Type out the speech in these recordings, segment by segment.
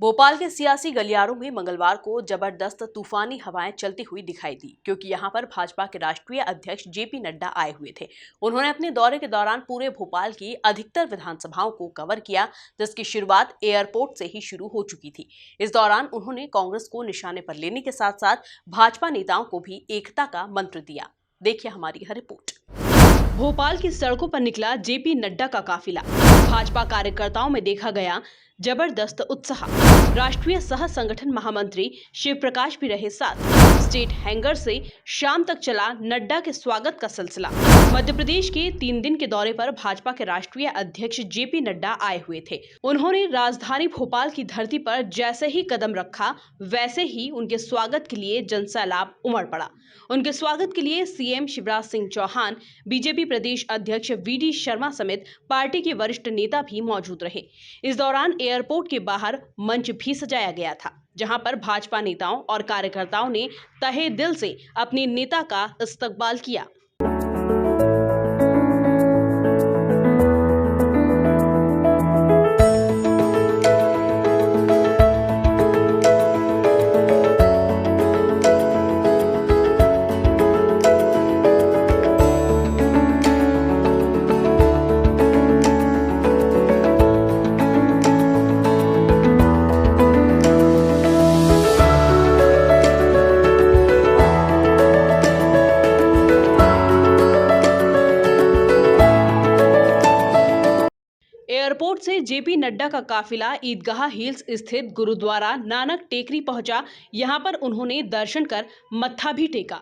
भोपाल के सियासी गलियारों में मंगलवार को जबरदस्त तूफानी हवाएं चलती हुई दिखाई दी, क्योंकि यहां पर भाजपा के राष्ट्रीय अध्यक्ष जेपी नड्डा आए हुए थे। उन्होंने अपने दौरे के दौरान पूरे भोपाल की अधिकतर विधानसभाओं को कवर किया, जिसकी शुरुआत एयरपोर्ट से ही शुरू हो चुकी थी। इस दौरान उन्होंने कांग्रेस को निशाने पर लेने के साथ साथ भाजपा नेताओं को भी एकता का मंत्र दिया। देखिए हमारी यह रिपोर्ट। भोपाल की सड़कों पर निकला जेपी नड्डा का काफिला। भाजपा कार्यकर्ताओं में देखा गया जबरदस्त उत्साह। राष्ट्रीय सह संगठन महामंत्री शिव प्रकाश भी रहे साथ। स्टेट हैंगर से शाम तक चला नड्डा के स्वागत का सिलसिला। मध्य प्रदेश के 3 दिन के दौरे पर भाजपा के राष्ट्रीय अध्यक्ष जेपी नड्डा आए हुए थे। उन्होंने राजधानी भोपाल की धरती पर जैसे ही कदम रखा, वैसे ही उनके स्वागत के लिए जनसैलाब उमड़ पड़ा। उनके स्वागत के लिए सीएम शिवराज सिंह चौहान, बीजेपी प्रदेश अध्यक्ष वीडी शर्मा समेत पार्टी के वरिष्ठ नेता भी मौजूद रहे। इस दौरान एयरपोर्ट के बाहर मंच भी सजाया गया था, जहां पर भाजपा नेताओं और कार्यकर्ताओं ने तहे दिल से अपने नेता का इस्तकबाल किया। एयरपोर्ट से जेपी नड्डा का काफिला ईदगाह हिल्स स्थित गुरुद्वारा नानक टेकरी पहुंचा। यहां पर उन्होंने दर्शन कर मत्था भी टेका।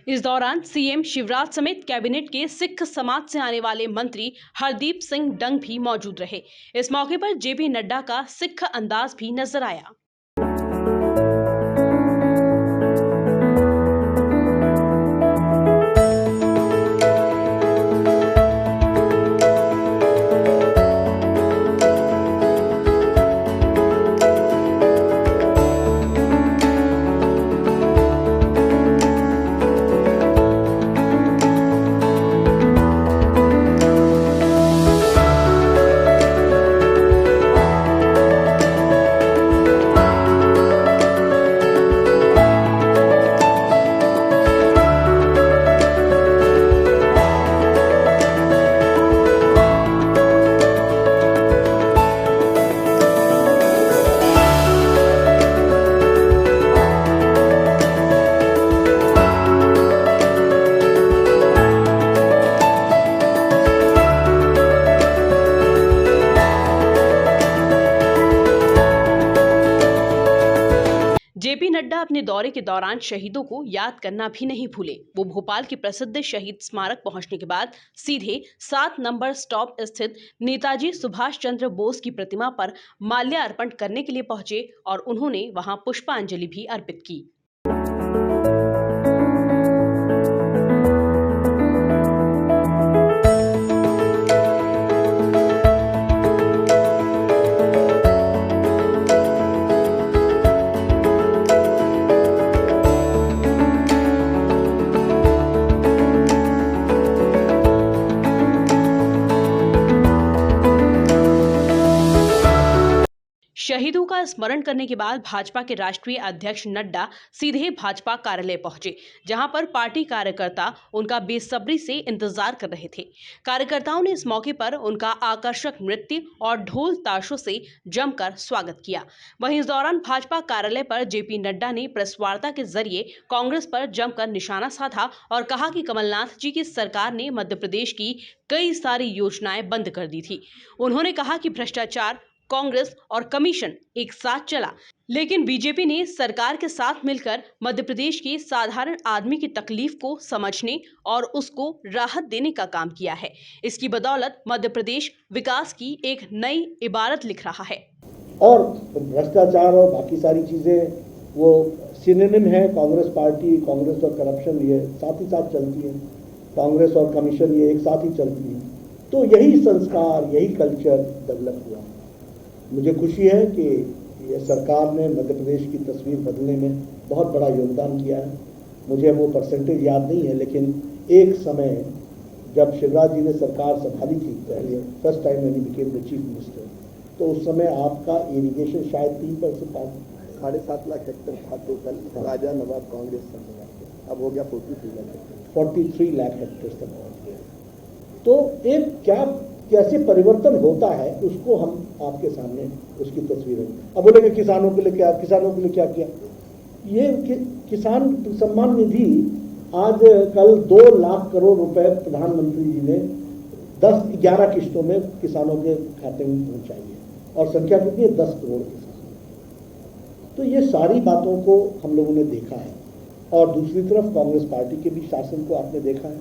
इस दौरान सीएम शिवराज समेत कैबिनेट के सिख समाज से आने वाले मंत्री हरदीप सिंह डंग भी मौजूद रहे। इस मौके पर जेपी नड्डा का सिख अंदाज भी नजर आया। जेपी नड्डा अपने दौरे के दौरान शहीदों को याद करना भी नहीं भूले। वो भोपाल के प्रसिद्ध शहीद स्मारक पहुंचने के बाद सीधे 7 नंबर स्टॉप स्थित नेताजी सुभाष चंद्र बोस की प्रतिमा पर माल्यार्पण करने के लिए पहुंचे और उन्होंने वहां पुष्पांजलि भी अर्पित की। शहीदों का स्मरण करने के बाद भाजपा के राष्ट्रीय अध्यक्ष नड्डा सीधे भाजपा कार्यालय पहुंचे, जहां पर पार्टी कार्यकर्ता उनका बेसब्री से इंतजार कर रहे थे। कार्यकर्ताओं ने इस मौके पर उनका आकर्षक नृत्य और ढोल ताशों से जमकर स्वागत किया। वहीं इस दौरान भाजपा कार्यालय पर जेपी नड्डा ने प्रेस वार्ता के जरिए कांग्रेस पर जमकर निशाना साधा और कहा कि कमलनाथ जी की सरकार ने मध्य प्रदेश की कई सारी योजनाएं बंद कर दी थी। उन्होंने कहा कि भ्रष्टाचार, कांग्रेस और कमीशन एक साथ चला, लेकिन बीजेपी ने सरकार के साथ मिलकर मध्य प्रदेश के साधारण आदमी की तकलीफ को समझने और उसको राहत देने का काम किया है। इसकी बदौलत मध्य प्रदेश विकास की एक नई इबारत लिख रहा है। और भ्रष्टाचार और बाकी सारी चीजें वो सिनोनिम है। कांग्रेस पार्टी, कांग्रेस और करप्शन ये साथ ही साथ चलती है। कांग्रेस और कमीशन ये एक साथ ही चलती है। तो यही संस्कार, यही कल्चर डेवलप हुआ। मुझे खुशी है कि ये सरकार ने मध्य प्रदेश की तस्वीर बदलने में बहुत बड़ा योगदान किया है। मुझे वो परसेंटेज याद नहीं है, लेकिन एक समय जब शिवराज जी ने सरकार संभाली थी, पहले first time when he became the chief minister, तो उस समय आपका इरिगेशन शायद 3% था, 7.5 लाख हेक्टेयर था टोटल राजा नवाब कांग्रेस संघ, अब हो गया 43 लाख हेक्टेयर। 43 लाख हेक्टेयर तक पहुंच गया। तो एक कैसे परिवर्तन होता है उसको हम आपके सामने उसकी तस्वीरें। अब बोलेंगे किसानों के लिए क्या किया। ये किसान सम्मान निधि आज कल 2 लाख करोड़ रुपए प्रधानमंत्री जी ने 10-11 किस्तों में किसानों के खाते में पहुंचाई है, और संख्या कितनी है? 10 करोड़ किसान। तो ये सारी बातों को हम लोगों ने देखा है, और दूसरी तरफ कांग्रेस पार्टी के भी शासन को आपने देखा है।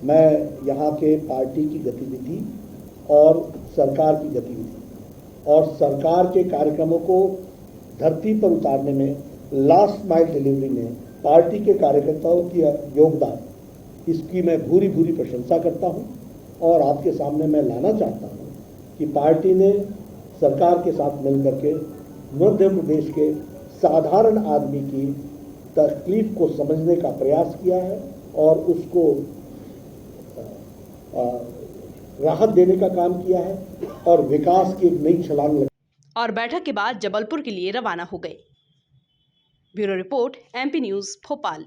मैं यहाँ के पार्टी की गतिविधि और सरकार की गतिविधि और सरकार के कार्यक्रमों को धरती पर उतारने में, लास्ट माइल डिलीवरी में पार्टी के कार्यकर्ताओं की योगदान, इसकी मैं भूरी भूरी प्रशंसा करता हूँ। और आपके सामने मैं लाना चाहता हूँ कि पार्टी ने सरकार के साथ मिलकर के मध्य प्रदेश के साधारण आदमी की तकलीफ को समझने का प्रयास किया है और उसको राहत देने का काम किया है और विकास की एक नई छलांग लगी। और बैठक के बाद जबलपुर के लिए रवाना हो गए। Bureau report, MP news, Bhopal.